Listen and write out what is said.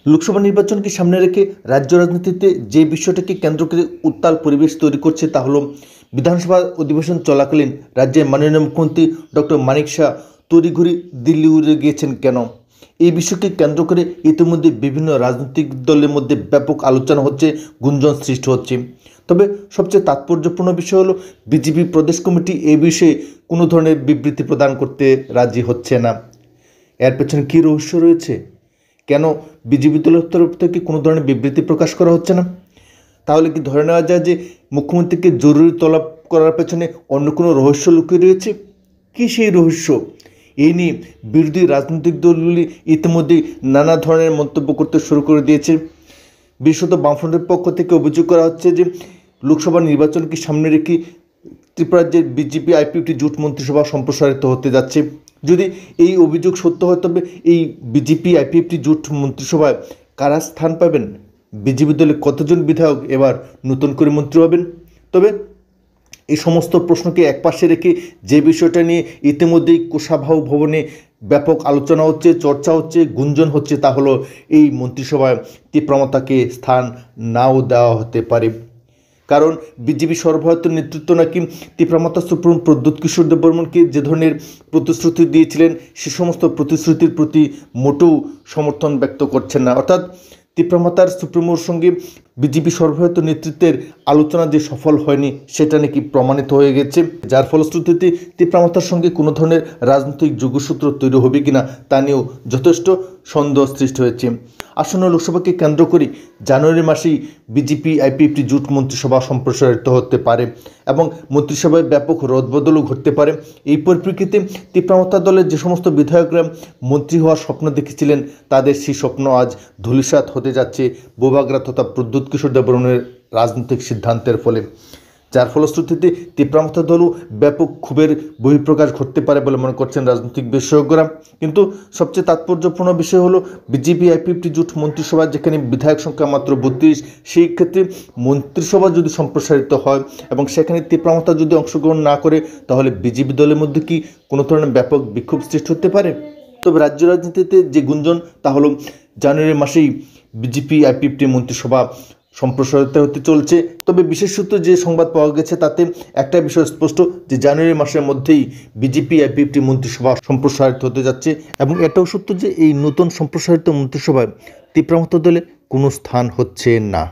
লোকসভা নির্বাচনকে সামনে রেখে রাজ্য রাজনীতিতে যে বিষয়টাকে কেন্দ্র করে উত্তাল পরিবেশ তৈরি করছে তা হলো বিধানসভা অধিবেশন চলাকালীন রাজ্যের মাননীয় মুখ্যমন্ত্রী ডক্টর মানিক শাহ তড়িঘড়ি দিল্লি উড়ে গিয়েছেন কেন। এই বিষয়কে কেন্দ্র করে ইতিমধ্যে বিভিন্ন রাজনৈতিক দলের মধ্যে ব্যাপক আলোচনা হচ্ছে, গুঞ্জন সৃষ্টি হচ্ছে। তবে সবচেয়ে তাৎপর্যপূর্ণ বিষয় হলো বিজেপি প্রদেশ কমিটি এই বিষয়ে কোনো ধরনের বিবৃতি প্রদান করতে রাজি হচ্ছে না। এর পেছনে কী রহস্য রয়েছে? কেন বিজেপি দলের তরফ থেকে কোনো ধরনের বিবৃতি প্রকাশ করা হচ্ছে না? তাহলে কি ধরে নেওয়া যায় যে মুখ্যমন্ত্রীকে জরুরি তলব করার পেছনে অন্য কোনো রহস্য লুকিয়ে রয়েছে? কী সেই রহস্য? এই নিয়ে বিরোধী রাজনৈতিক দলগুলি ইতিমধ্যেই নানা ধরনের মন্তব্য করতে শুরু করে দিয়েছে। বিশেষত বামফ্রন্টের পক্ষ থেকে অভিযোগ করা হচ্ছে যে লোকসভা নির্বাচনকে সামনে রেখে ত্রিপুরা রাজ্যের বিজেপি আইপিএফটি জোট মন্ত্রিসভা সম্প্রসারিত হতে যাচ্ছে। যদি এই অভিযোগ সত্য হয় তবে এই বিজেপি আইপিএফটি জোট মন্ত্রিসভায় কারা স্থান পাবেন? বিজেপি দলে কতজন বিধায়ক এবার নতুন করে মন্ত্রী হবেন? তবে এই সমস্ত প্রশ্নকে একপাশে রেখে যে বিষয়টা নিয়ে ইতিমধ্যেই কোষাভাও ভবনে ব্যাপক আলোচনা হচ্ছে, চর্চা হচ্ছে, গুঞ্জন হচ্ছে, তা হলো এই মন্ত্রিসভায় তীব্রমতাকে স্থান নাও দেওয়া হতে পারে। কারণ বিজেপি সর্বভারতীয় নেতৃত্ব নাকি তীব্রমতা সুপ্রিম প্রদ্যুৎ কিশোর দেববর্মনকে যে ধরনের প্রতিশ্রুতি দিয়েছিলেন সে সমস্ত প্রতিশ্রুতির প্রতি মোটেও সমর্থন ব্যক্ত করছেন না। অর্থাৎ তীব্রমতার সুপ্রিমোর সঙ্গে বিজেপি সর্বভারতীয় নেতৃত্বের আলোচনা যে সফল হয়নি সেটা নাকি প্রমাণিত হয়ে গেছে, যার ফলশ্রুতিতে তীব্রমতার সঙ্গে কোনো ধরনের রাজনৈতিক যোগসূত্র তৈরি হবে কিনা তা নিয়েও যথেষ্ট সন্দেহ সৃষ্টি হয়েছে। আসন্ন লোকসভাকে কেন্দ্র করে জানুয়ারি মাসেই বিজেপি আইপিএফটি জোট মন্ত্রিসভা সম্প্রসারিত হতে পারে এবং মন্ত্রিসভায় ব্যাপক রদবদলও ঘটতে পারে। এই পরিপ্রেক্ষিতে তীব্রমতা দলের যে সমস্ত বিধায়করা মন্ত্রী হওয়ার স্বপ্ন দেখেছিলেন তাদের সেই স্বপ্ন আজ ধূলিসাৎ হতে যাচ্ছে বোবাগ্রা তথা প্রদ্যুৎ কিশোর দেববর্মনের রাজনৈতিক সিদ্ধান্তের ফলে, যার ফলশ্রুতিতে তীব্রমতা দলও ব্যাপক ক্ষোভের বহিঃপ্রকাশ ঘটতে পারে বলে মনে করছেন রাজনৈতিক বিশেষজ্ঞরা। কিন্তু সবচেয়ে তাৎপর্যপূর্ণ বিষয় হলো বিজেপি আইপিএফটি জোট মন্ত্রিসভা যেখানে বিধায়ক সংখ্যা মাত্র 32, সেই ক্ষেত্রে মন্ত্রিসভা যদি সম্প্রসারিত হয় এবং সেখানে তীব্রমতা যদি অংশগ্রহণ না করে তাহলে বিজেপি দলের মধ্যে কি কোনো ধরনের ব্যাপক বিক্ষোভ সৃষ্টি হতে পারে? তবে রাজ্য রাজনীতিতে যে গুঞ্জন তা হলো জানুয়ারি মাসেই বিজেপি আইপিএফটি মন্ত্রিসভা সম্প্রসারিত হতে চলছে। তবে বিশেষ সূত্রে যে সংবাদ পাওয়া গেছে তাতে একটা বিষয় স্পষ্ট যে জানুয়ারি মাসের মধ্যেই বিজেপি আইপিএফটি মন্ত্রিসভা সম্প্রসারিত হতে যাচ্ছে এবং এটাও সত্য যে এই নতুন সম্প্রসারিত মন্ত্রিসভায় তীব্রমতা দলে কোনো স্থান হচ্ছে না।